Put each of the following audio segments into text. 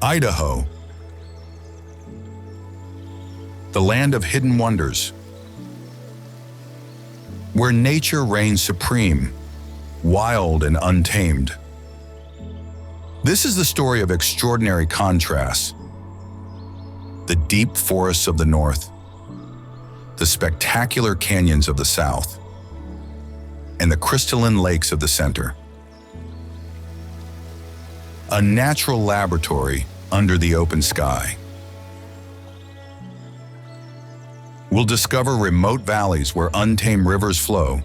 Idaho, the land of hidden wonders, where nature reigns supreme, wild and untamed. This is the story of extraordinary contrasts: the deep forests of the north, the spectacular canyons of the south, and the crystalline lakes of the center. A natural laboratory under the open sky. We'll discover remote valleys where untamed rivers flow,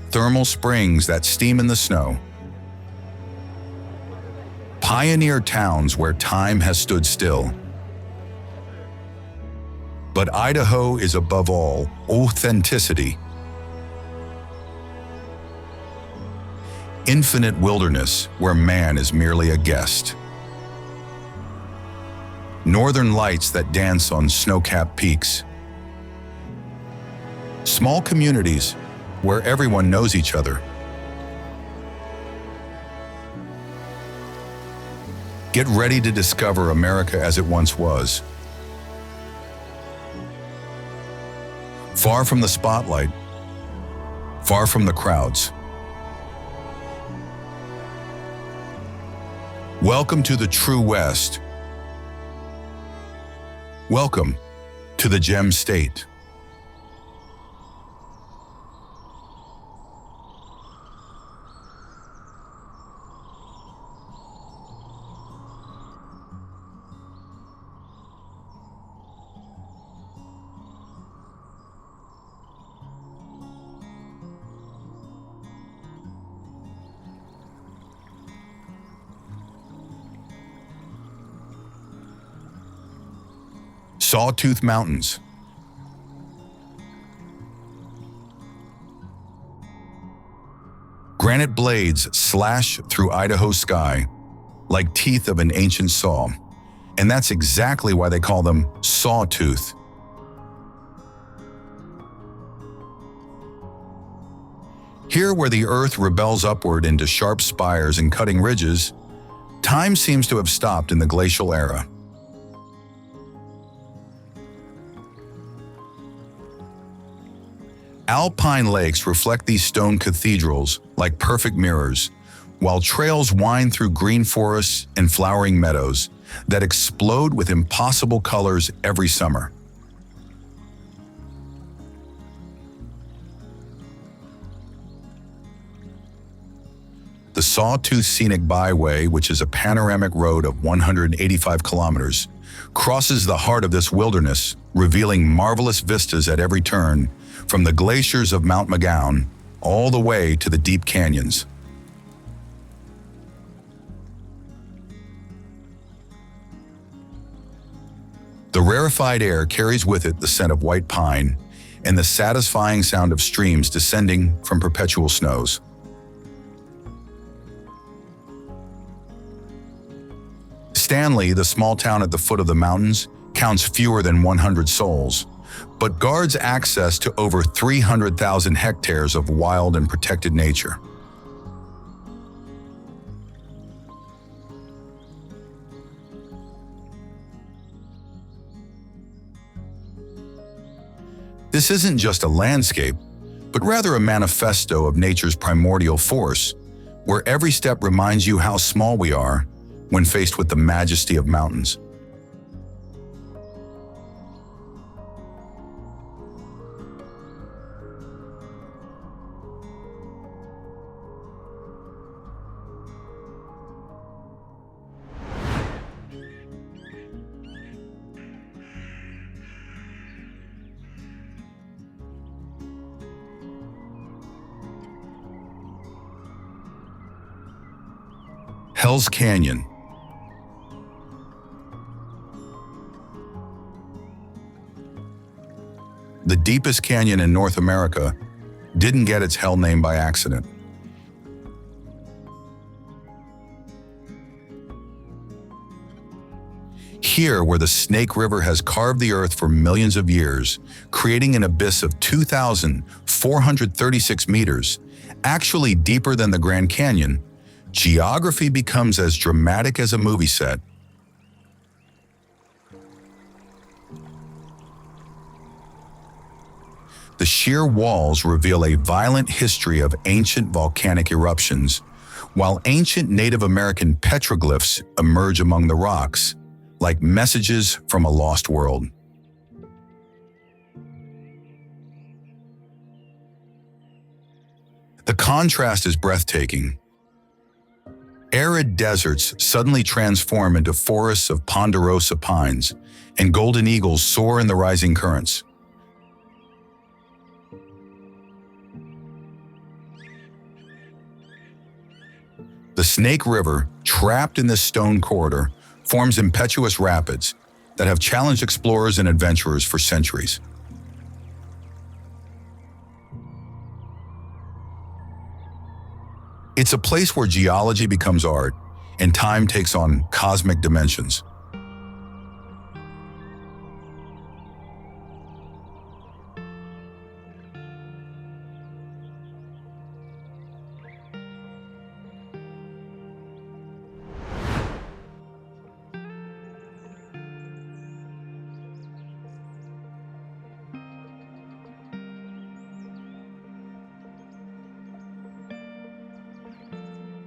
thermal springs that steam in the snow, pioneer towns where time has stood still. But Idaho is above all authenticity. Infinite wilderness where man is merely a guest. Northern lights that dance on snow-capped peaks. Small communities where everyone knows each other. Get ready to discover America as it once was. Far from the spotlight, far from the crowds. Welcome to the true West. Welcome to the Gem State. Sawtooth Mountains. Granite blades slash through Idaho sky like teeth of an ancient saw, and that's exactly why they call them sawtooth. Here, where the earth rebels upward into sharp spires and cutting ridges, time seems to have stopped in the glacial era. Alpine lakes reflect these stone cathedrals like perfect mirrors, while trails wind through green forests and flowering meadows that explode with impossible colors every summer. The Sawtooth Scenic Byway, which is a panoramic road of 185 kilometers, crosses the heart of this wilderness, revealing marvelous vistas at every turn, from the glaciers of Mount McGowan all the way to the deep canyons. The rarefied air carries with it the scent of white pine and the satisfying sound of streams descending from perpetual snows. Stanley, the small town at the foot of the mountains, counts fewer than 100 souls, but guards access to over 300,000 hectares of wild and protected nature. This isn't just a landscape, but rather a manifesto of nature's primordial force, where every step reminds you how small we are when faced with the majesty of mountains. Hell's Canyon. The deepest canyon in North America didn't get its hell name by accident. Here, where the Snake River has carved the earth for millions of years, creating an abyss of 2,436 meters, actually deeper than the Grand Canyon, geography becomes as dramatic as a movie set. The sheer walls reveal a violent history of ancient volcanic eruptions, while ancient Native American petroglyphs emerge among the rocks, like messages from a lost world. The contrast is breathtaking. Arid deserts suddenly transform into forests of ponderosa pines, and golden eagles soar in the rising currents. The Snake River, trapped in this stone corridor, forms impetuous rapids that have challenged explorers and adventurers for centuries. It's a place where geology becomes art and time takes on cosmic dimensions.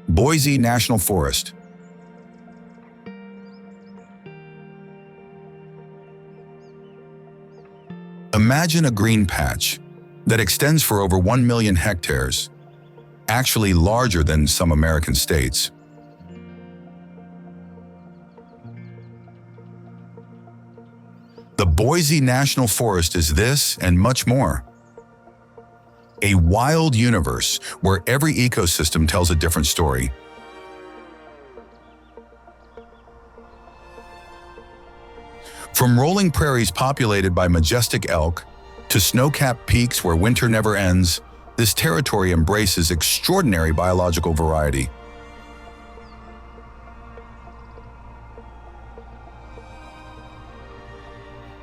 Boise National Forest. Imagine a green patch that extends for over 1 million hectares, actually larger than some American states. The Boise National Forest is this and much more. A wild universe where every ecosystem tells a different story. From rolling prairies populated by majestic elk to snow-capped peaks where winter never ends, this territory embraces extraordinary biological variety.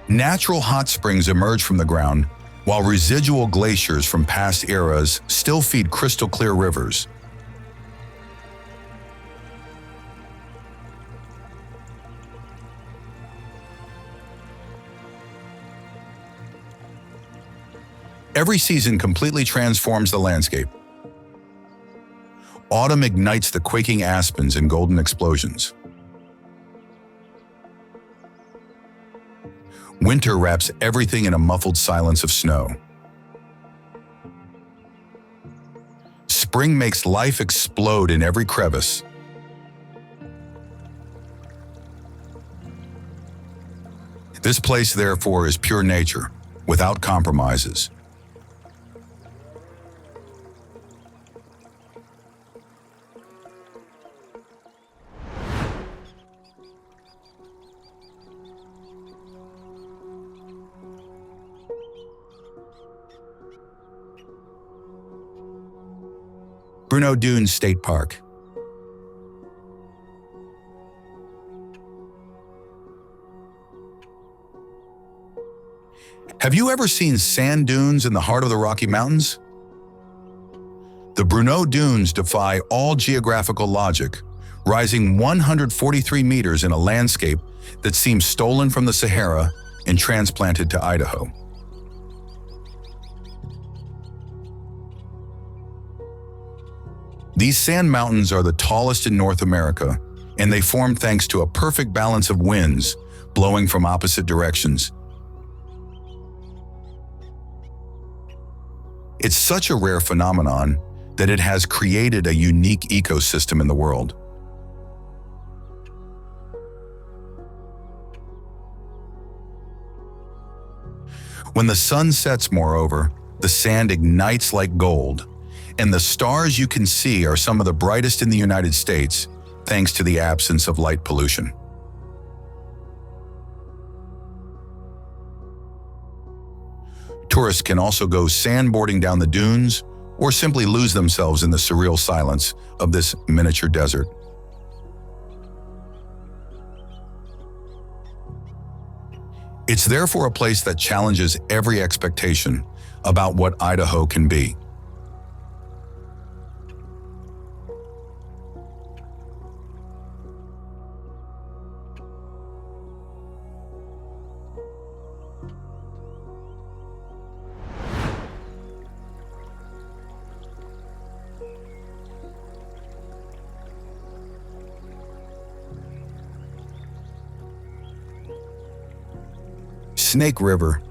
Natural hot springs emerge from the ground, while residual glaciers from past eras still feed crystal-clear rivers. Every season completely transforms the landscape. Autumn ignites the quaking aspens in golden explosions. Winter wraps everything in a muffled silence of snow. Spring makes life explode in every crevice. This place, therefore, is pure nature, without compromises. Bruneau Dunes State Park. Have you ever seen sand dunes in the heart of the Rocky Mountains? The Bruneau Dunes defy all geographical logic, rising 143 meters in a landscape that seems stolen from the Sahara and transplanted to Idaho. These sand mountains are the tallest in North America, and they form thanks to a perfect balance of winds blowing from opposite directions. It's such a rare phenomenon that it has created a unique ecosystem in the world. When the sun sets, moreover, the sand ignites like gold, and the stars you can see are some of the brightest in the United States, thanks to the absence of light pollution. Tourists can also go sandboarding down the dunes or simply lose themselves in the surreal silence of this miniature desert. It's therefore a place that challenges every expectation about what Idaho can be. Snake River.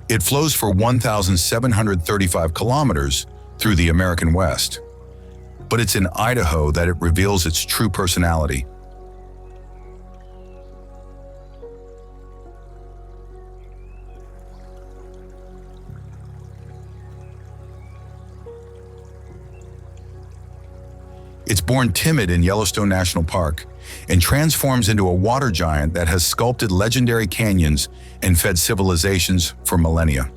It flows for 1,735 kilometers through the American West, but it's in Idaho that it reveals its true personality. It's born timid in Yellowstone National Park and transforms into a water giant that has sculpted legendary canyons and fed civilizations for millennia.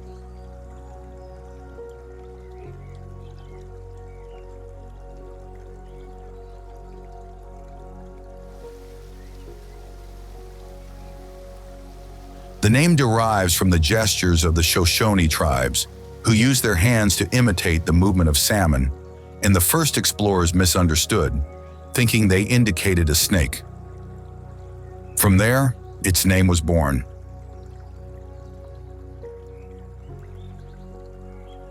The name derives from the gestures of the Shoshone tribes, who used their hands to imitate the movement of salmon, and the first explorers misunderstood, thinking they indicated a snake. From there, its name was born.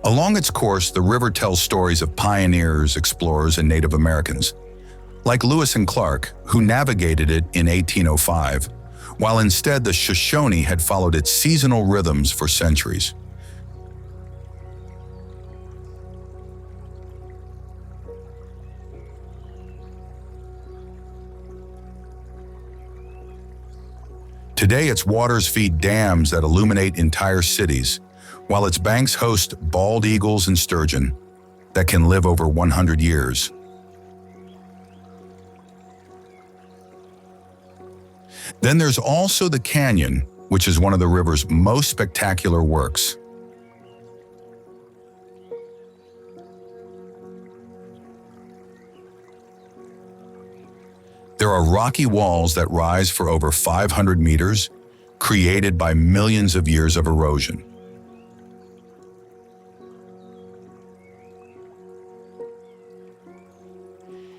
Along its course, the river tells stories of pioneers, explorers, and Native Americans, like Lewis and Clark, who navigated it in 1805, while instead the Shoshone had followed its seasonal rhythms for centuries. Today, its waters feed dams that illuminate entire cities, while its banks host bald eagles and sturgeon that can live over 100 years. Then there's also the canyon, which is one of the river's most spectacular works. There are rocky walls that rise for over 500 meters, created by millions of years of erosion.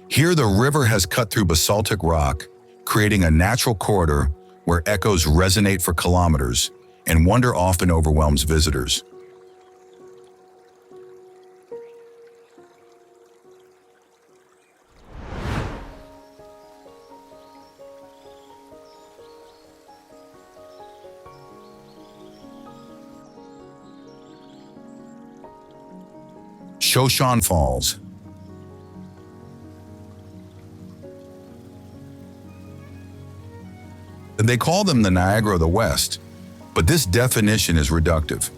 Here, the river has cut through basaltic rock, creating a natural corridor where echoes resonate for kilometers, and wonder often overwhelms visitors. Shoshone Falls. They call them the Niagara of the West, but this definition is reductive.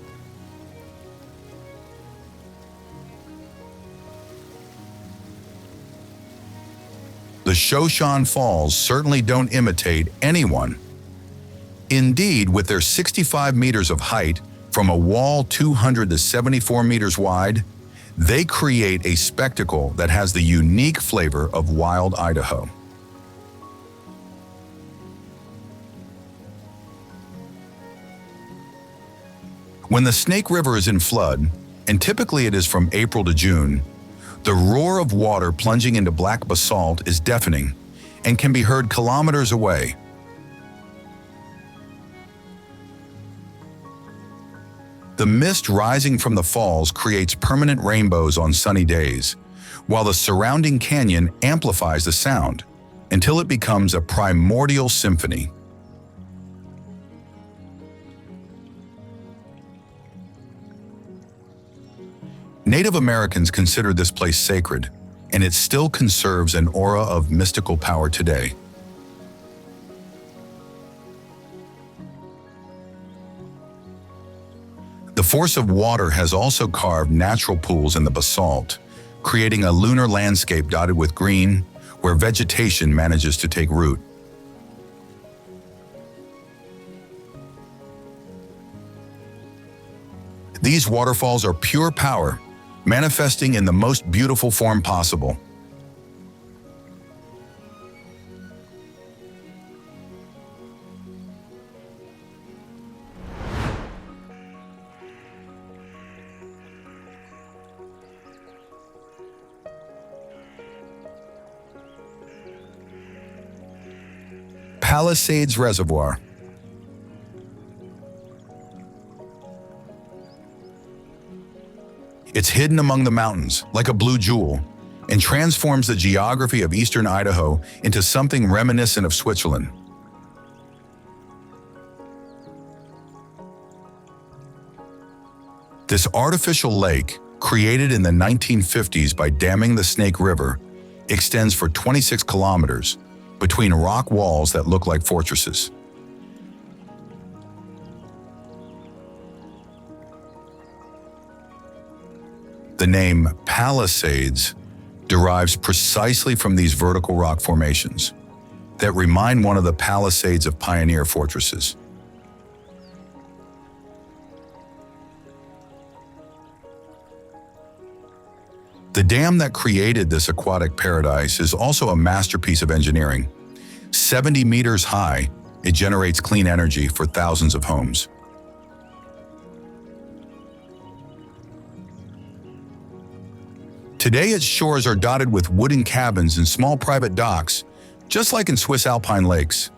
The Shoshone Falls certainly don't imitate anyone. Indeed, with their 65 meters of height from a wall 200 to 74 meters wide, they create a spectacle that has the unique flavor of wild Idaho. When the Snake River is in flood, and typically it is from April to June, the roar of water plunging into black basalt is deafening and can be heard kilometers away. The mist rising from the falls creates permanent rainbows on sunny days, while the surrounding canyon amplifies the sound until it becomes a primordial symphony. Native Americans consider this place sacred, and it still conserves an aura of mystical power today. The force of water has also carved natural pools in the basalt, creating a lunar landscape dotted with green, where vegetation manages to take root. These waterfalls are pure power, manifesting in the most beautiful form possible. Palisades Reservoir. It's hidden among the mountains, like a blue jewel, and transforms the geography of eastern Idaho into something reminiscent of Switzerland. This artificial lake, created in the 1950s by damming the Snake River, extends for 26 kilometers between rock walls that look like fortresses. The name Palisades derives precisely from these vertical rock formations that remind one of the Palisades of pioneer fortresses. The dam that created this aquatic paradise is also a masterpiece of engineering. 70 meters high, it generates clean energy for thousands of homes. Today, its shores are dotted with wooden cabins and small private docks, just like in Swiss alpine lakes.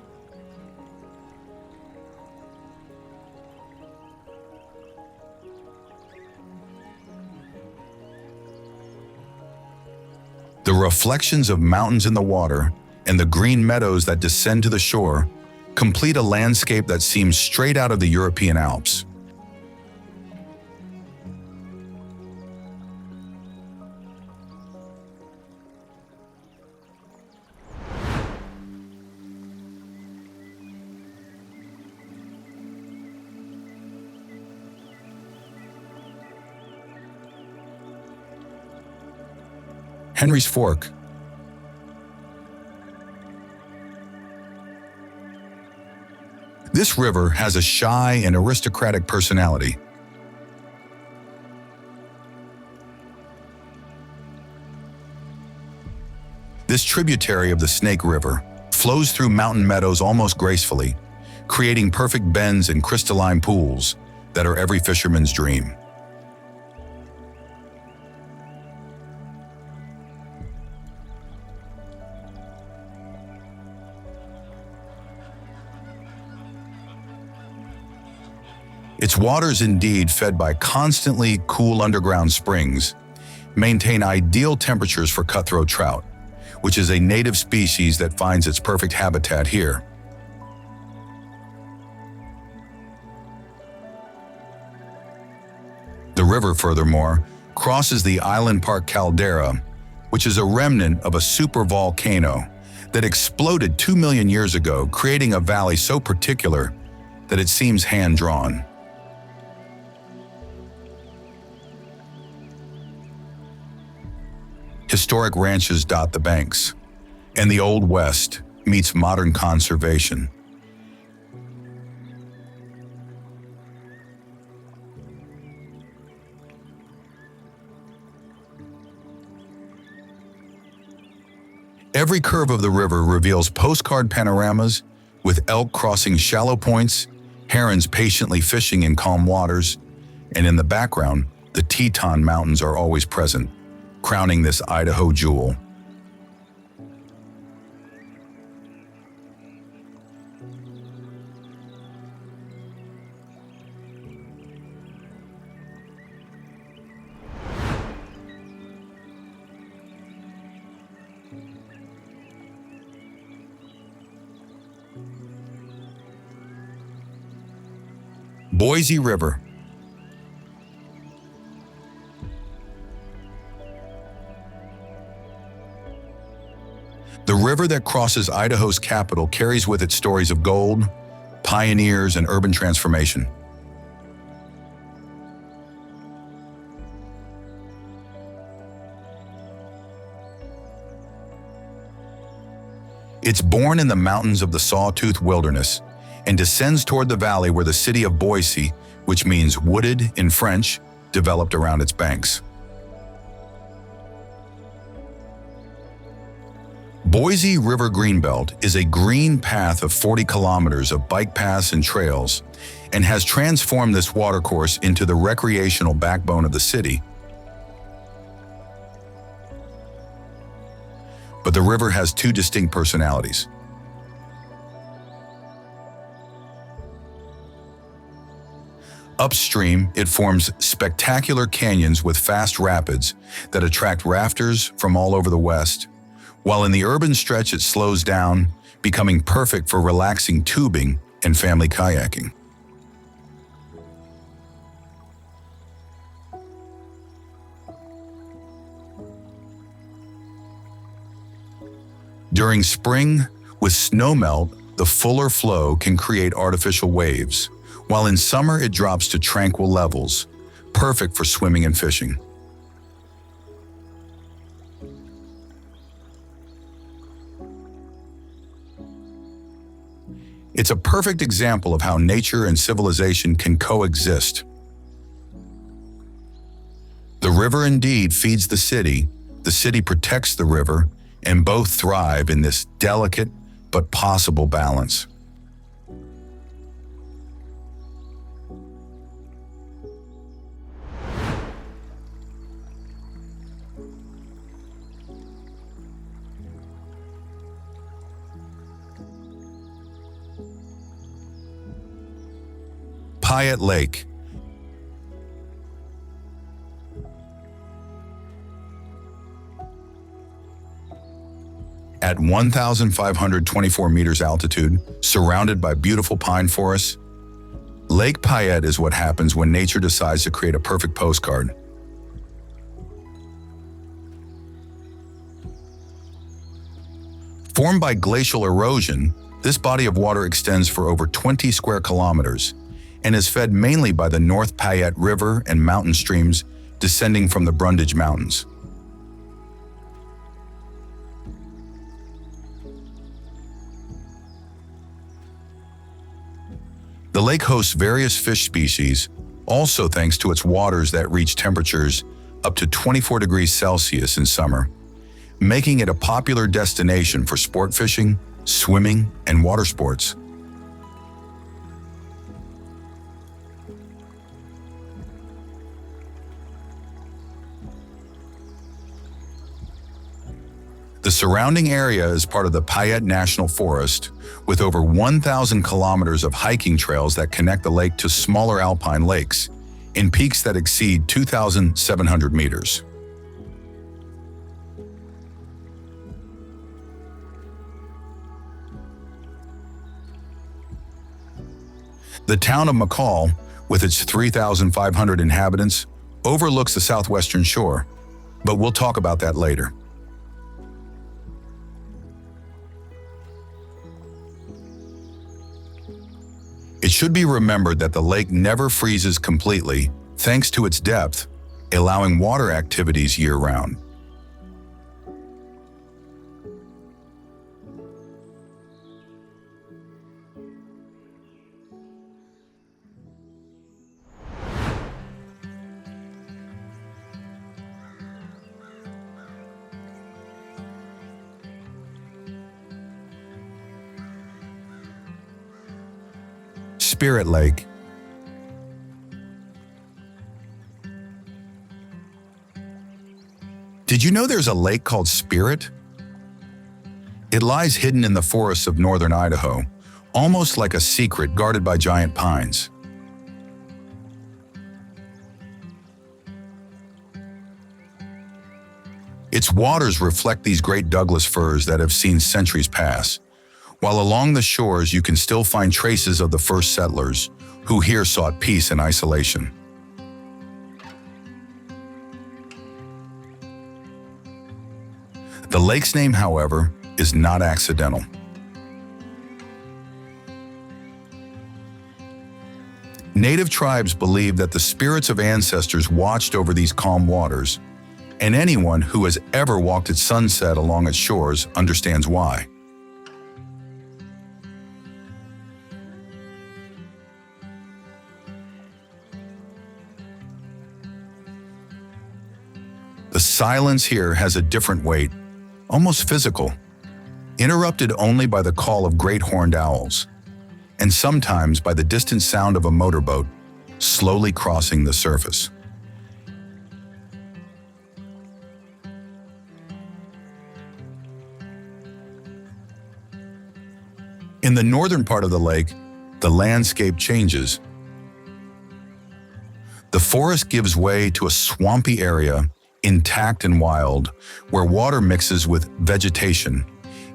The reflections of mountains in the water and the green meadows that descend to the shore complete a landscape that seems straight out of the European Alps. Henry's Fork. This river has a shy and aristocratic personality. This tributary of the Snake River flows through mountain meadows almost gracefully, creating perfect bends and crystalline pools that are every fisherman's dream. Its waters, indeed fed by constantly cool underground springs, maintain ideal temperatures for cutthroat trout, which is a native species that finds its perfect habitat here. The river, furthermore, crosses the Island Park caldera, which is a remnant of a supervolcano that exploded 2 million years ago, creating a valley so particular that it seems hand-drawn. Historic ranches dot the banks, and the Old West meets modern conservation. Every curve of the river reveals postcard panoramas, with elk crossing shallow points, herons patiently fishing in calm waters, and in the background, the Teton Mountains are always present, crowning this Idaho jewel. Boise River. The river that crosses Idaho's capital carries with it stories of gold, pioneers, and urban transformation. It's born in the mountains of the Sawtooth Wilderness and descends toward the valley where the city of Boise, which means wooded in French, developed around its banks. Boise River Greenbelt is a green path of 40 kilometers of bike paths and trails and has transformed this watercourse into the recreational backbone of the city. But the river has two distinct personalities. Upstream, it forms spectacular canyons with fast rapids that attract rafters from all over the West, while in the urban stretch it slows down, becoming perfect for relaxing tubing and family kayaking. During spring, with snowmelt, the fuller flow can create artificial waves, while in summer it drops to tranquil levels, perfect for swimming and fishing. It's a perfect example of how nature and civilization can coexist. The river indeed feeds the city protects the river, and both thrive in this delicate but possible balance. Payette Lake. At 1,524 meters altitude, surrounded by beautiful pine forests, Lake Payette is what happens when nature decides to create a perfect postcard. Formed by glacial erosion, this body of water extends for over 20 square kilometers and is fed mainly by the North Payette River and mountain streams descending from the Brundage Mountains. The lake hosts various fish species, also thanks to its waters that reach temperatures up to 24 degrees Celsius in summer, making it a popular destination for sport fishing, swimming, and water sports. The surrounding area is part of the Bayhorse National Forest, with over 1,000 kilometers of hiking trails that connect the lake to smaller alpine lakes, in peaks that exceed 2,700 meters. The town of McCall, with its 3,500 inhabitants, overlooks the southwestern shore, but we'll talk about that later. It should be remembered that the lake never freezes completely, thanks to its depth, allowing water activities year-round. Spirit Lake. Did you know there's a lake called Spirit? It lies hidden in the forests of northern Idaho, almost like a secret guarded by giant pines. Its waters reflect these great Douglas firs that have seen centuries pass, while along the shores you can still find traces of the first settlers, who here sought peace and isolation. The lake's name, however, is not accidental. Native tribes believe that the spirits of ancestors watched over these calm waters, and anyone who has ever walked at sunset along its shores understands why. The silence here has a different weight, almost physical, interrupted only by the call of great horned owls, and sometimes by the distant sound of a motorboat slowly crossing the surface. In the northern part of the lake, the landscape changes. The forest gives way to a swampy area, intact and wild, where water mixes with vegetation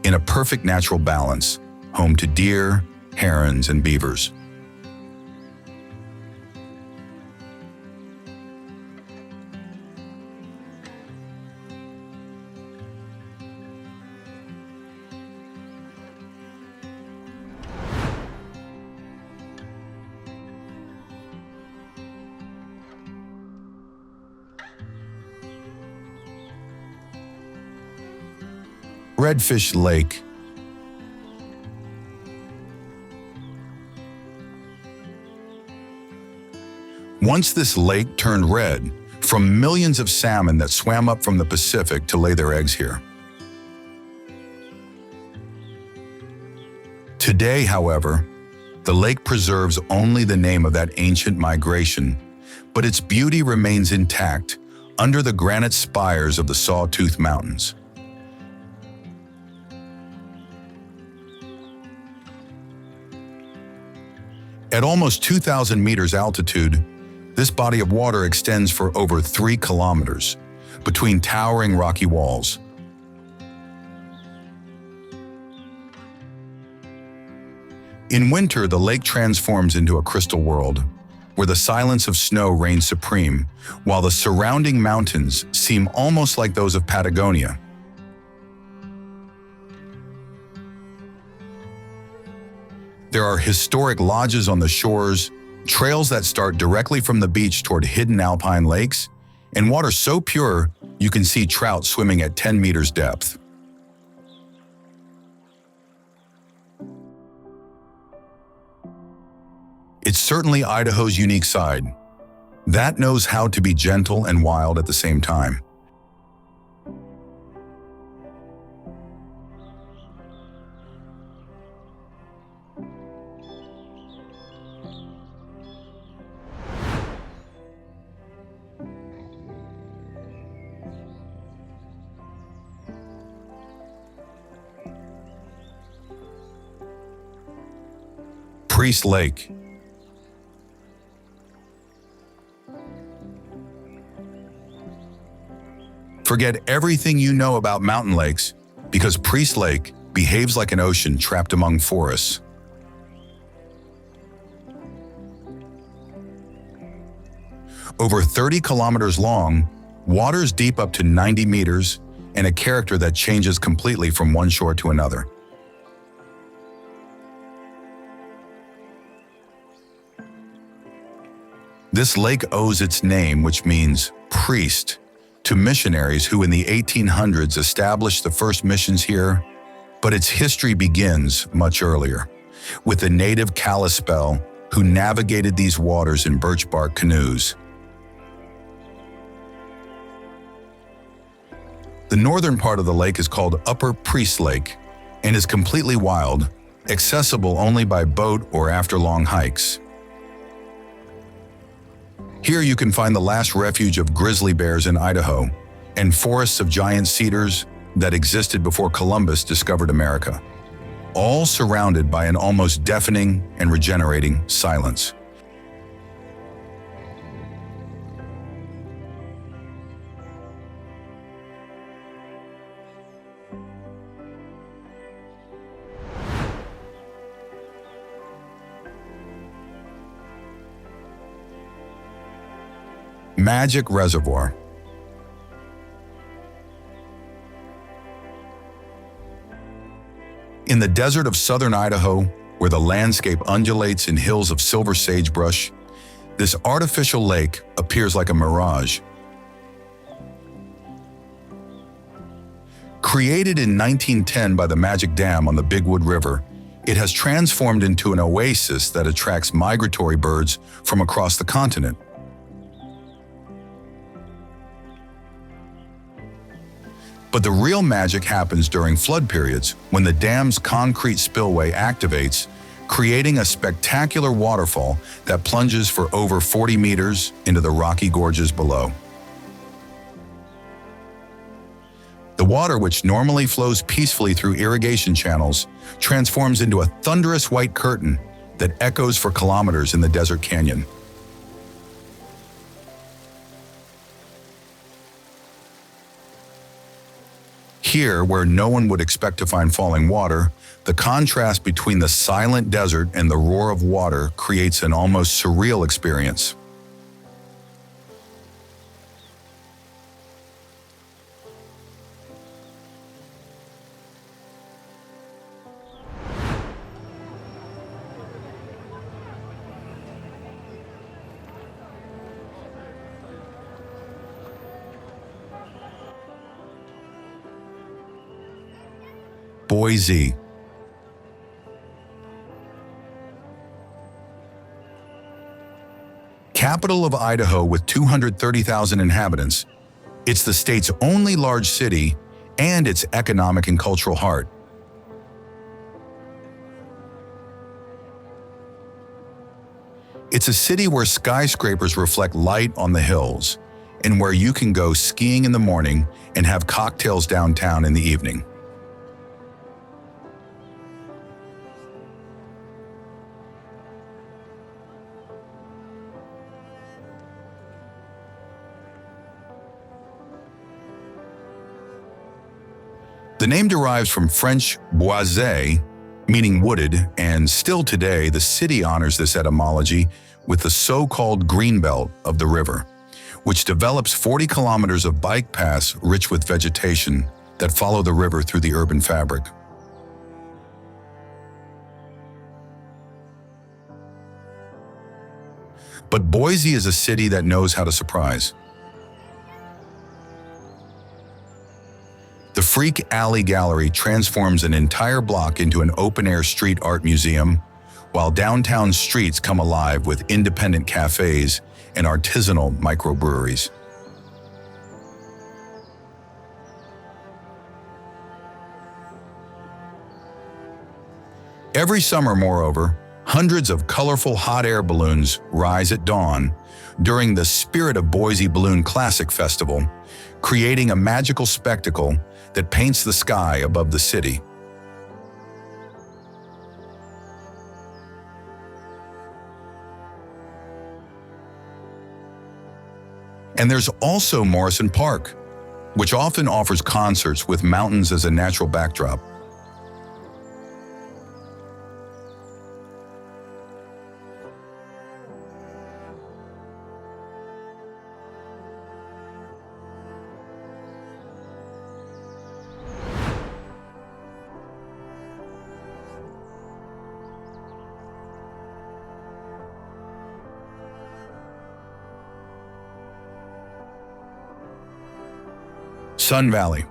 in a perfect natural balance, home to deer, herons, and beavers. Redfish Lake. Once this lake turned red from millions of salmon that swam up from the Pacific to lay their eggs here. Today, however, the lake preserves only the name of that ancient migration, but its beauty remains intact under the granite spires of the Sawtooth Mountains. At almost 2,000 meters altitude, this body of water extends for over 3 kilometers between towering rocky walls. In winter, the lake transforms into a crystal world, where the silence of snow reigns supreme, while the surrounding mountains seem almost like those of Patagonia. There are historic lodges on the shores, trails that start directly from the beach toward hidden alpine lakes, and water so pure you can see trout swimming at 10 meters depth. It's certainly Idaho's unique side. That knows how to be gentle and wild at the same time. Priest Lake. Forget everything you know about mountain lakes, because Priest Lake behaves like an ocean trapped among forests. Over 30 kilometers long, waters deep up to 90 meters, and a character that changes completely from one shore to another. This lake owes its name, which means priest, to missionaries who in the 1800s established the first missions here, but its history begins much earlier, with the native Kalispel who navigated these waters in birch bark canoes. The northern part of the lake is called Upper Priest Lake and is completely wild, accessible only by boat or after long hikes. Here you can find the last refuge of grizzly bears in Idaho and forests of giant cedars that existed before Columbus discovered America, all surrounded by an almost deafening and regenerating silence. Magic Reservoir. In the desert of southern Idaho, where the landscape undulates in hills of silver sagebrush, this artificial lake appears like a mirage. Created in 1910 by the Magic Dam on the Bigwood River, it has transformed into an oasis that attracts migratory birds from across the continent. But the real magic happens during flood periods when the dam's concrete spillway activates, creating a spectacular waterfall that plunges for over 40 meters into the rocky gorges below. The water, which normally flows peacefully through irrigation channels, transforms into a thunderous white curtain that echoes for kilometers in the desert canyon. Here, where no one would expect to find falling water, the contrast between the silent desert and the roar of water creates an almost surreal experience. Boise. Capital of Idaho with 230,000 inhabitants, it's the state's only large city and its economic and cultural heart. It's a city where skyscrapers reflect light on the hills and where you can go skiing in the morning and have cocktails downtown in the evening. The name derives from French boisé, meaning wooded, and still today the city honors this etymology with the so-called greenbelt of the river, which develops 40 kilometers of bike paths rich with vegetation that follow the river through the urban fabric. But Boise is a city that knows how to surprise. The Freak Alley Gallery transforms an entire block into an open-air street art museum, while downtown streets come alive with independent cafes and artisanal microbreweries. Every summer, moreover, hundreds of colorful hot air balloons rise at dawn during the Spirit of Boise Balloon Classic Festival, creating a magical spectacle that paints the sky above the city. And there's also Morrison Park, which often offers concerts with mountains as a natural backdrop. Sun Valley.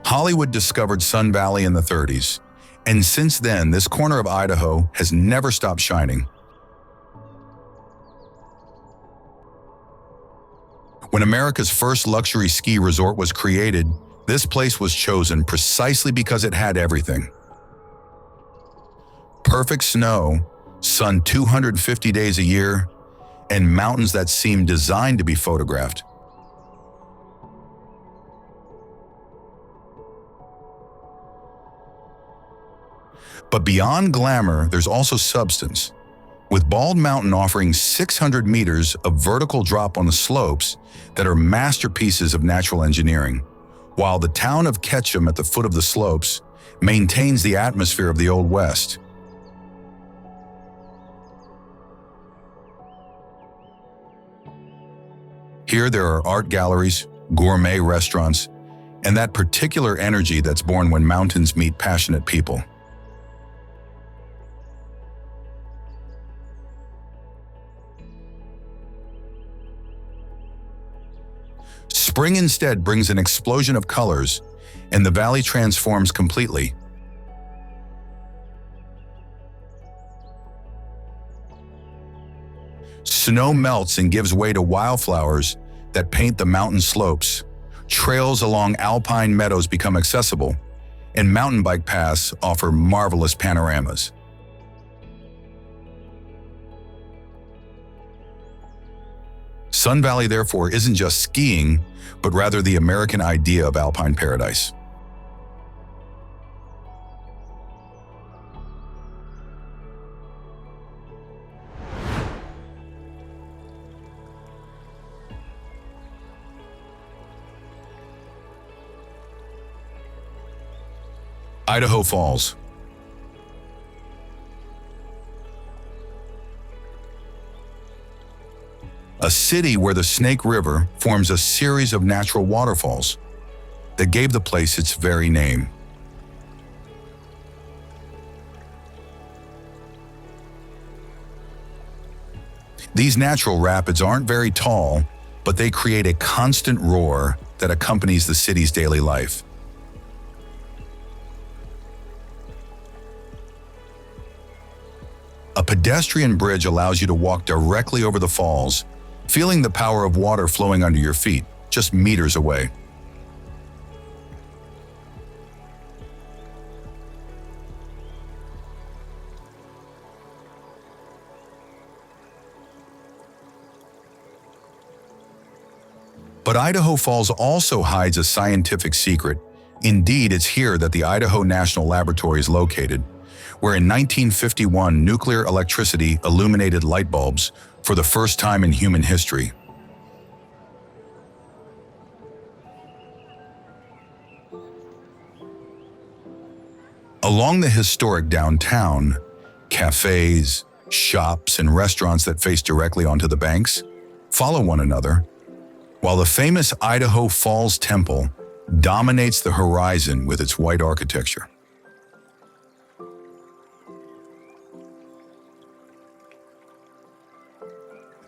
Hollywood discovered Sun Valley in the 30s, and since then, this corner of Idaho has never stopped shining. When America's first luxury ski resort was created, this place was chosen precisely because it had everything. Perfect snow, sun 250 days a year, and mountains that seem designed to be photographed. But beyond glamour, there's also substance, with Bald Mountain offering 600 meters of vertical drop on the slopes that are masterpieces of natural engineering, while the town of Ketchum at the foot of the slopes maintains the atmosphere of the Old West. Here there are art galleries, gourmet restaurants, and that particular energy that's born when mountains meet passionate people. Spring instead brings an explosion of colors, and the valley transforms completely. Snow melts and gives way to wildflowers that paint the mountain slopes. Trails along alpine meadows become accessible, and mountain bike paths offer marvelous panoramas. Sun Valley, therefore, isn't just skiing, but rather the American idea of alpine paradise. Idaho Falls. A city where the Snake River forms a series of natural waterfalls that gave the place its very name. These natural rapids aren't very tall, but they create a constant roar that accompanies the city's daily life. A pedestrian bridge allows you to walk directly over the falls, feeling the power of water flowing under your feet, just meters away. But Idaho Falls also hides a scientific secret. Indeed, it's here that the Idaho National Laboratory is located, where in 1951 nuclear electricity illuminated light bulbs for the first time in human history. Along the historic downtown, cafes, shops, and restaurants that face directly onto the banks follow one another, while the famous Idaho Falls Temple dominates the horizon with its white architecture.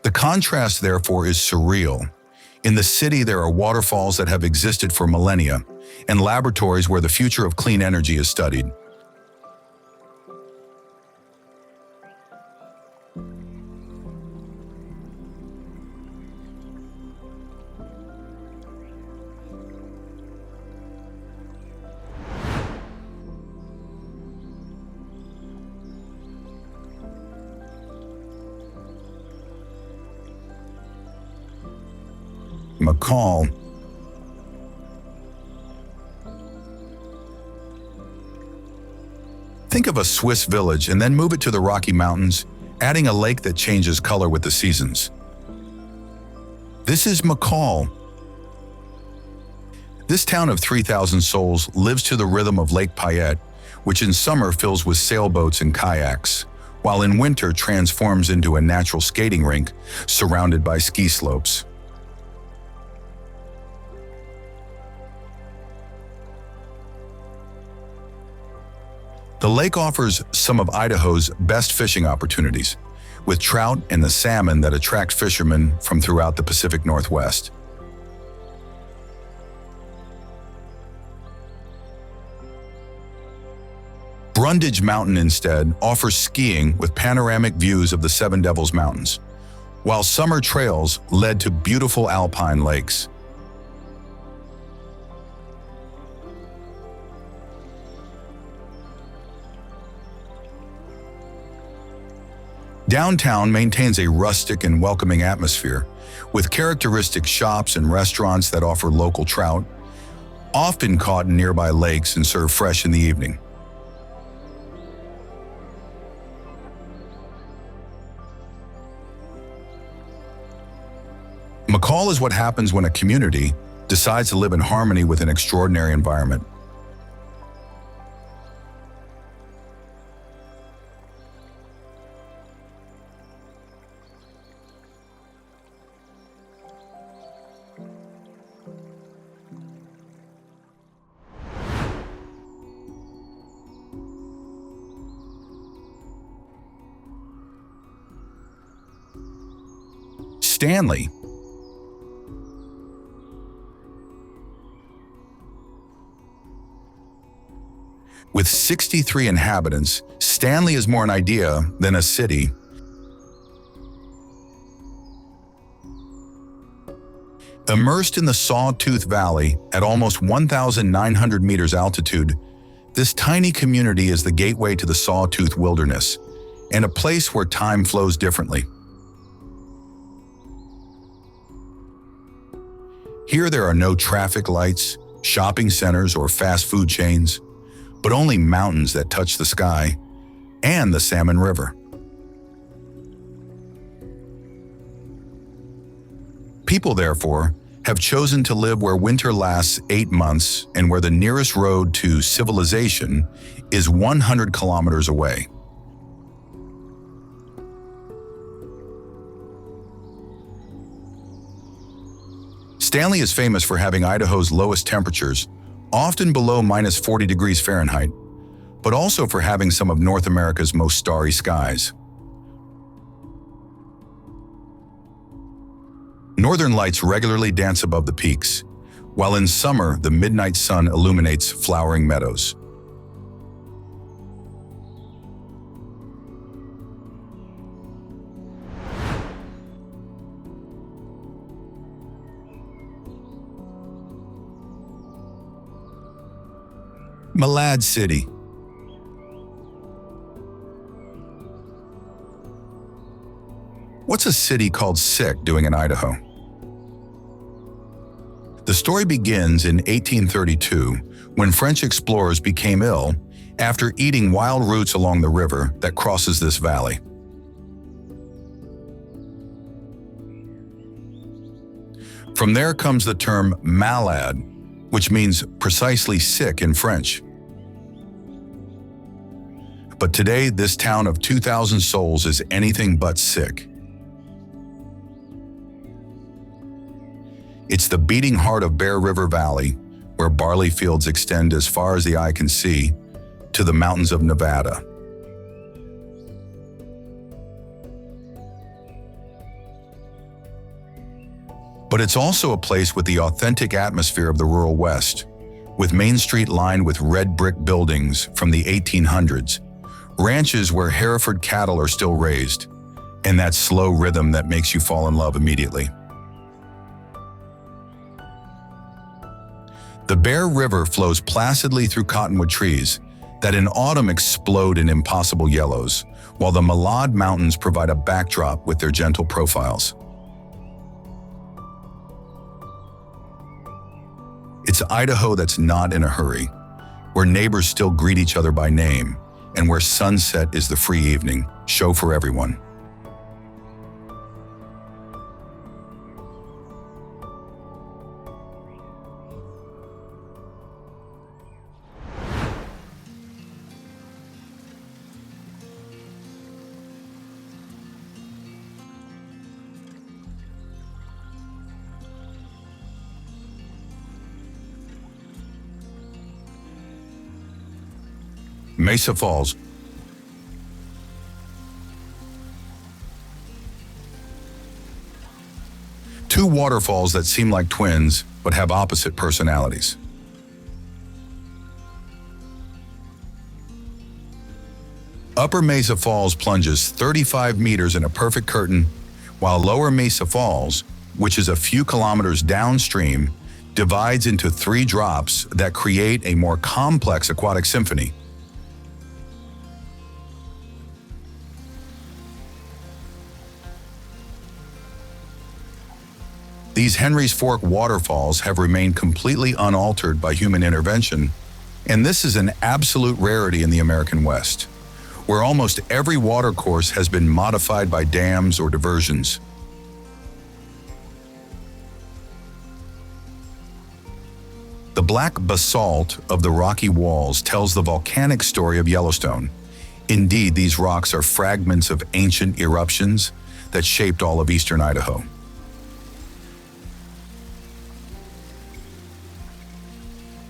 The contrast, therefore, is surreal. In the city, there are waterfalls that have existed for millennia and laboratories where the future of clean energy is studied. McCall. Think of a Swiss village and then move it to the Rocky Mountains, adding a lake that changes color with the seasons. This is McCall. This town of 3,000 souls lives to the rhythm of Lake Payette, which in summer fills with sailboats and kayaks, while in winter transforms into a natural skating rink surrounded by ski slopes. The lake offers some of Idaho's best fishing opportunities, with trout and the salmon that attract fishermen from throughout the Pacific Northwest. Brundage Mountain instead offers skiing with panoramic views of the Seven Devils Mountains, while summer trails led to beautiful alpine lakes. Downtown maintains a rustic and welcoming atmosphere, with characteristic shops and restaurants that offer local trout, often caught in nearby lakes and served fresh in the evening. McCall is what happens when a community decides to live in harmony with an extraordinary environment. Stanley. With 63 inhabitants, Stanley is more an idea than a city. Immersed in the Sawtooth Valley at almost 1,900 meters altitude, this tiny community is the gateway to the Sawtooth Wilderness and a place where time flows differently. Here there are no traffic lights, shopping centers, or fast food chains, but only mountains that touch the sky and the Salmon River. People, therefore, have chosen to live where winter lasts 8 months and where the nearest road to civilization is 100 kilometers away. Stanley is famous for having Idaho's lowest temperatures, often below minus 40 degrees Fahrenheit, but also for having some of North America's most starry skies. Northern lights regularly dance above the peaks, while in summer the midnight sun illuminates flowering meadows. Malad City. What's a city called Sick doing in Idaho? The story begins in 1832 when French explorers became ill after eating wild roots along the river that crosses this valley. From there comes the term malade, which means precisely sick in French. But today, this town of 2,000 souls is anything but sick. It's the beating heart of Bear River Valley, where barley fields extend as far as the eye can see, to the mountains of Nevada. But it's also a place with the authentic atmosphere of the rural West, with Main Street lined with red brick buildings from the 1800s, ranches where Hereford cattle are still raised, and that slow rhythm that makes you fall in love immediately. The Bear River flows placidly through cottonwood trees that in autumn explode in impossible yellows, while the Malad Mountains provide a backdrop with their gentle profiles. It's Idaho that's not in a hurry, where neighbors still greet each other by name, and where sunset is the free evening, show for everyone. Mesa Falls. Two waterfalls that seem like twins, but have opposite personalities. Upper Mesa Falls plunges 35 meters in a perfect curtain, while Lower Mesa Falls, which is a few kilometers downstream, divides into 3 drops that create a more complex aquatic symphony. These Henry's Fork waterfalls have remained completely unaltered by human intervention, and this is an absolute rarity in the American West, where almost every watercourse has been modified by dams or diversions. The black basalt of the rocky walls tells the volcanic story of Yellowstone. Indeed, these rocks are fragments of ancient eruptions that shaped all of eastern Idaho.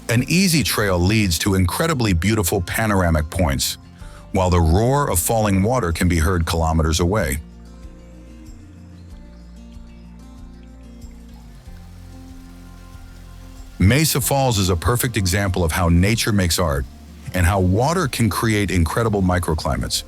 An easy trail leads to incredibly beautiful panoramic points, while the roar of falling water can be heard kilometers away. Mesa Falls is a perfect example of how nature makes art and how water can create incredible microclimates.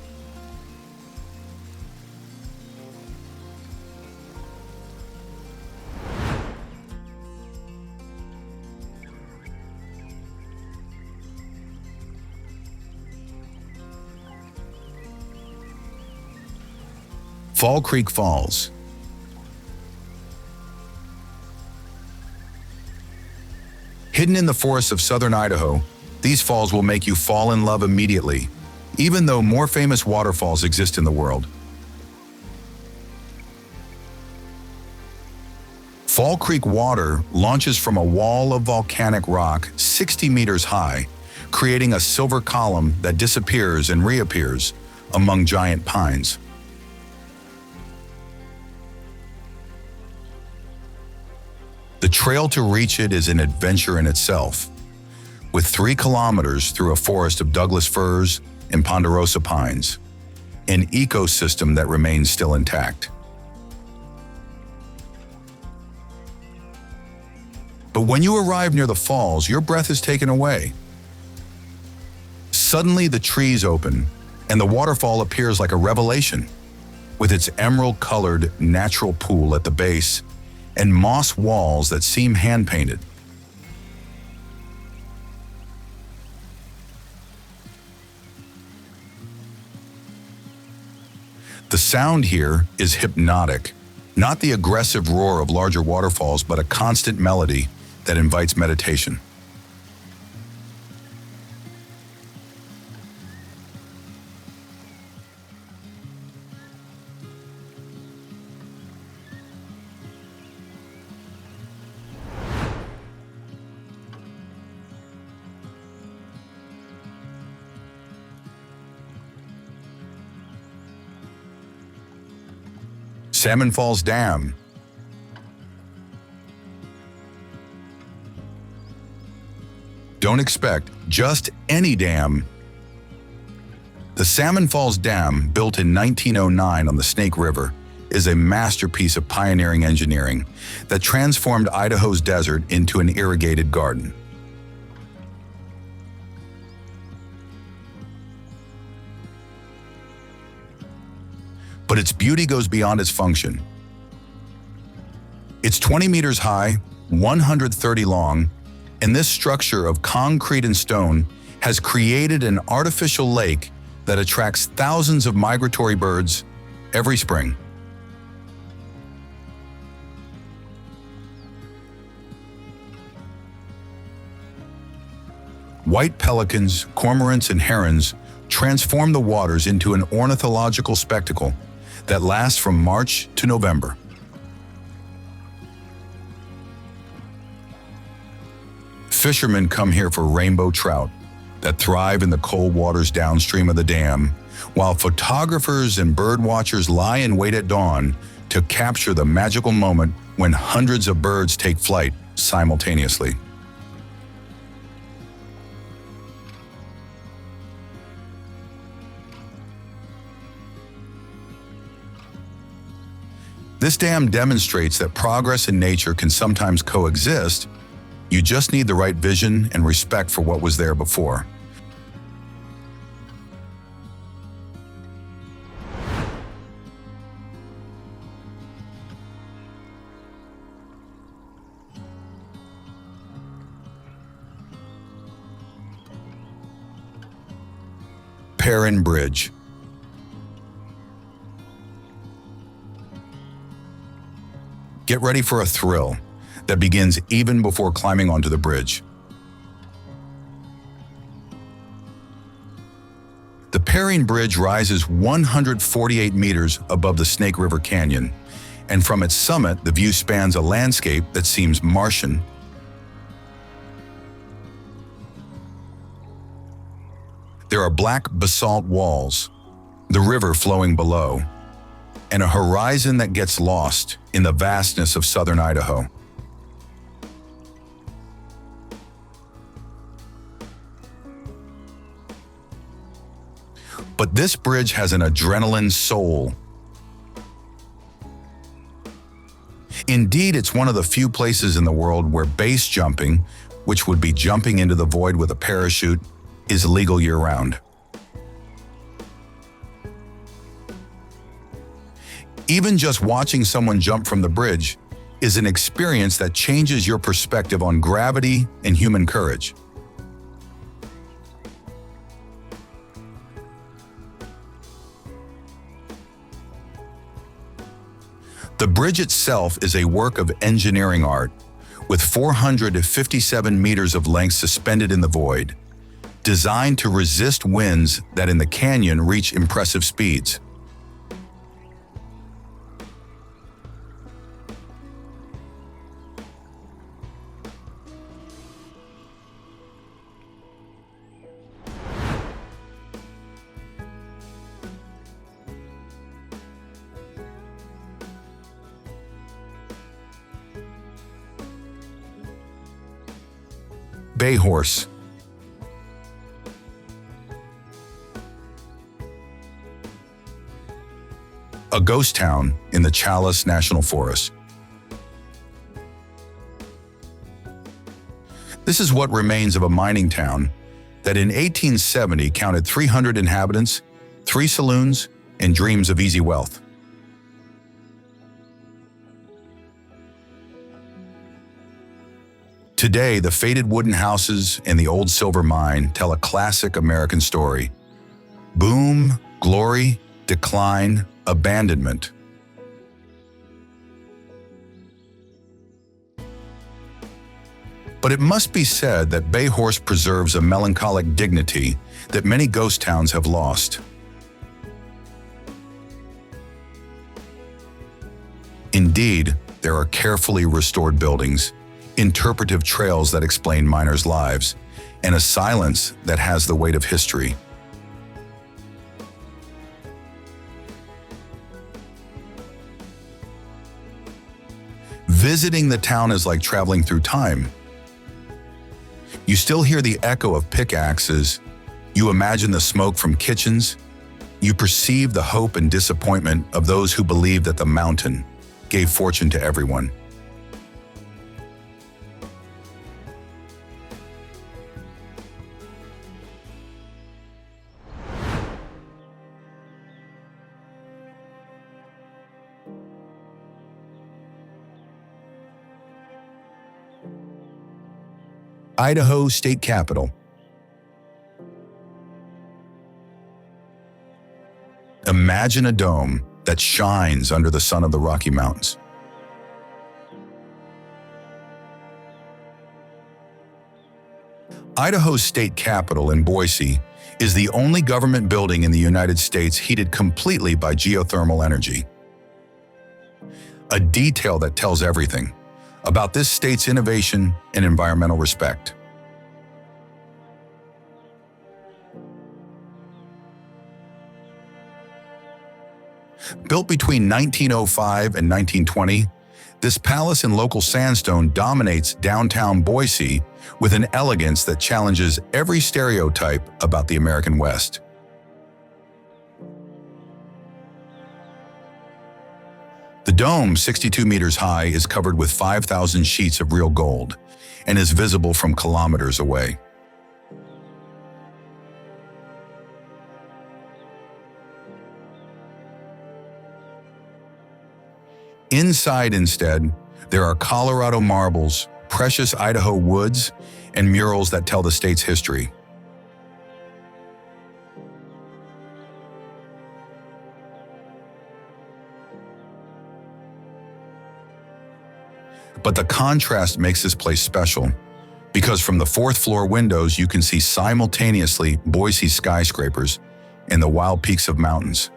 'Fall Creek Falls. Hidden in the forests of southern Idaho, these falls will make you fall in love immediately, even though more famous waterfalls exist in the world. Fall Creek water launches from a wall of volcanic rock 60 meters high, creating a silver column that disappears and reappears among giant pines. The trail to reach it is an adventure in itself, with 3 kilometers through a forest of Douglas firs and ponderosa pines, an ecosystem that remains still intact. But when you arrive near the falls, your breath is taken away. Suddenly the trees open, and the waterfall appears like a revelation, with its emerald-colored natural pool at the base and moss walls that seem hand-painted. The sound here is hypnotic, not the aggressive roar of larger waterfalls, but a constant melody that invites meditation. Salmon Falls Dam. Don't expect just any dam. The Salmon Falls Dam, built in 1909 on the Snake River, is a masterpiece of pioneering engineering that transformed Idaho's desert into an irrigated garden. But its beauty goes beyond its function. It's 20 meters high, 130 long, and this structure of concrete and stone has created an artificial lake that attracts thousands of migratory birds every spring. White pelicans, cormorants, and herons transform the waters into an ornithological spectacle that lasts from March to November. Fishermen come here for rainbow trout that thrive in the cold waters downstream of the dam, while photographers and bird watchers lie in wait at dawn to capture the magical moment when hundreds of birds take flight simultaneously. This dam demonstrates that progress and nature can sometimes coexist. You just need the right vision and respect for what was there before. Perrine Bridge. Get ready for a thrill that begins even before climbing onto the bridge. The Perrine Bridge rises 148 meters above the Snake River Canyon, and from its summit, the view spans a landscape that seems Martian. There are black basalt walls, the river flowing below, and a horizon that gets lost in the vastness of southern Idaho. But this bridge has an adrenaline soul. Indeed, it's one of the few places in the world where base jumping, which would be jumping into the void with a parachute, is legal year-round. Even just watching someone jump from the bridge is an experience that changes your perspective on gravity and human courage. The bridge itself is a work of engineering art, with 457 meters of length suspended in the void, designed to resist winds that in the canyon reach impressive speeds. Bayhorse. A ghost town in the Chalice National Forest. This is what remains of a mining town that in 1870 counted 300 inhabitants, 3 saloons, and dreams of easy wealth. Today, the faded wooden houses and the old silver mine tell a classic American story. Boom, glory, decline, abandonment. But it must be said that Bayhorse preserves a melancholic dignity that many ghost towns have lost. Indeed, there are carefully restored buildings, interpretive trails that explain miners' lives, and a silence that has the weight of history. Visiting the town is like traveling through time. You still hear the echo of pickaxes, you imagine the smoke from kitchens, you perceive the hope and disappointment of those who believed that the mountain gave fortune to everyone. Idaho State Capitol. Imagine a dome that shines under the sun of the Rocky Mountains. Idaho's state capitol in Boise is the only government building in the United States heated completely by geothermal energy. A detail that tells everything about this state's innovation and environmental respect. Built between 1905 and 1920, this palace in local sandstone dominates downtown Boise with an elegance that challenges every stereotype about the American West. The dome, 62 meters high, is covered with 5,000 sheets of real gold and is visible from kilometers away. Inside, instead, there are Colorado marbles, precious Idaho woods, and murals that tell the state's history. But the contrast makes this place special, because from the 4th floor windows you can see simultaneously Boise skyscrapers and the wild peaks of mountains.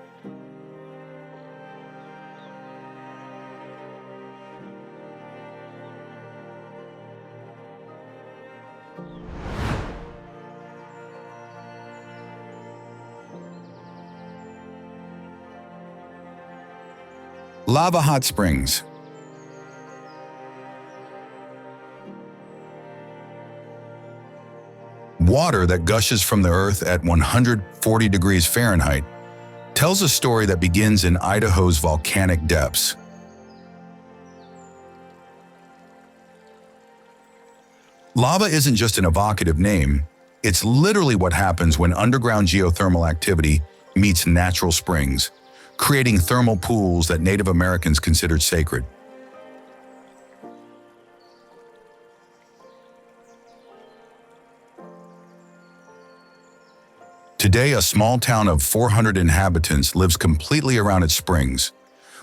Lava hot springs. Water that gushes from the earth at 140 degrees Fahrenheit tells a story that begins in Idaho's volcanic depths. Lava isn't just an evocative name, it's literally what happens when underground geothermal activity meets natural springs, creating thermal pools that Native Americans considered sacred. Today, a small town of 400 inhabitants lives completely around its springs,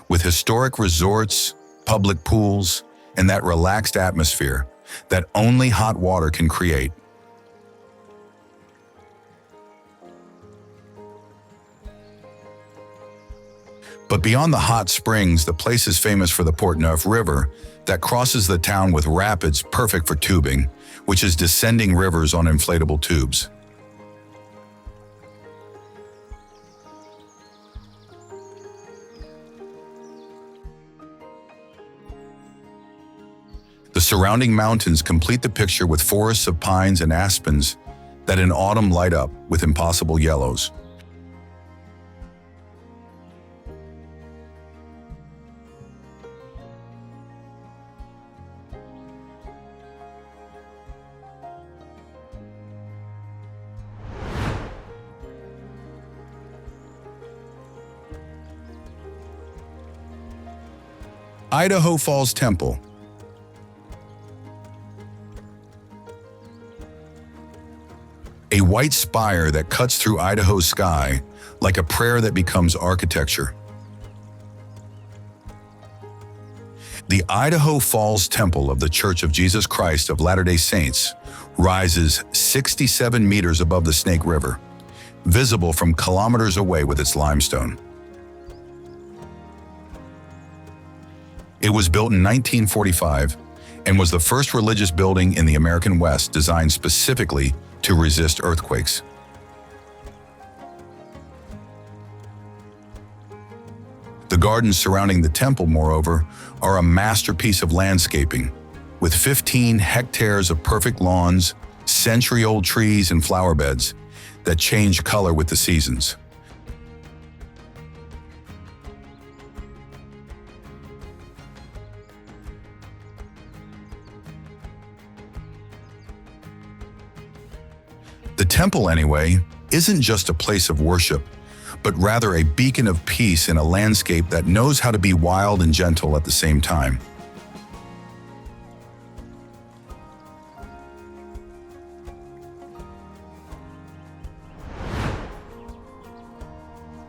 with historic resorts, public pools, and that relaxed atmosphere that only hot water can create. But beyond the hot springs, the place is famous for the Portneuf River that crosses the town with rapids perfect for tubing, which is descending rivers on inflatable tubes. The Surrounding mountains complete the picture with forests of pines and aspens that in autumn light up with impossible yellows. Idaho Falls Temple. A white spire that cuts through Idaho's sky like a prayer that becomes architecture. The Idaho Falls Temple of the Church of Jesus Christ of Latter-day Saints rises 67 meters above the Snake River, visible from kilometers away with its limestone. It was built in 1945 and was the first religious building in the American West designed specifically to resist earthquakes. The gardens surrounding the temple, moreover, are a masterpiece of landscaping, with 15 hectares of perfect lawns, century-old trees and flower beds that change color with the seasons. The temple, anyway, isn't just a place of worship, but rather a beacon of peace in a landscape that knows how to be wild and gentle at the same time.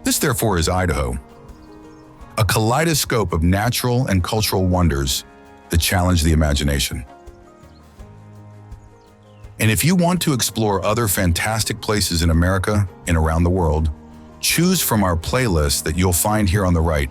This, therefore, is Idaho, a kaleidoscope of natural and cultural wonders that challenge the imagination. And if you want to explore other fantastic places in America and around the world, choose from our playlist that you'll find here on the right.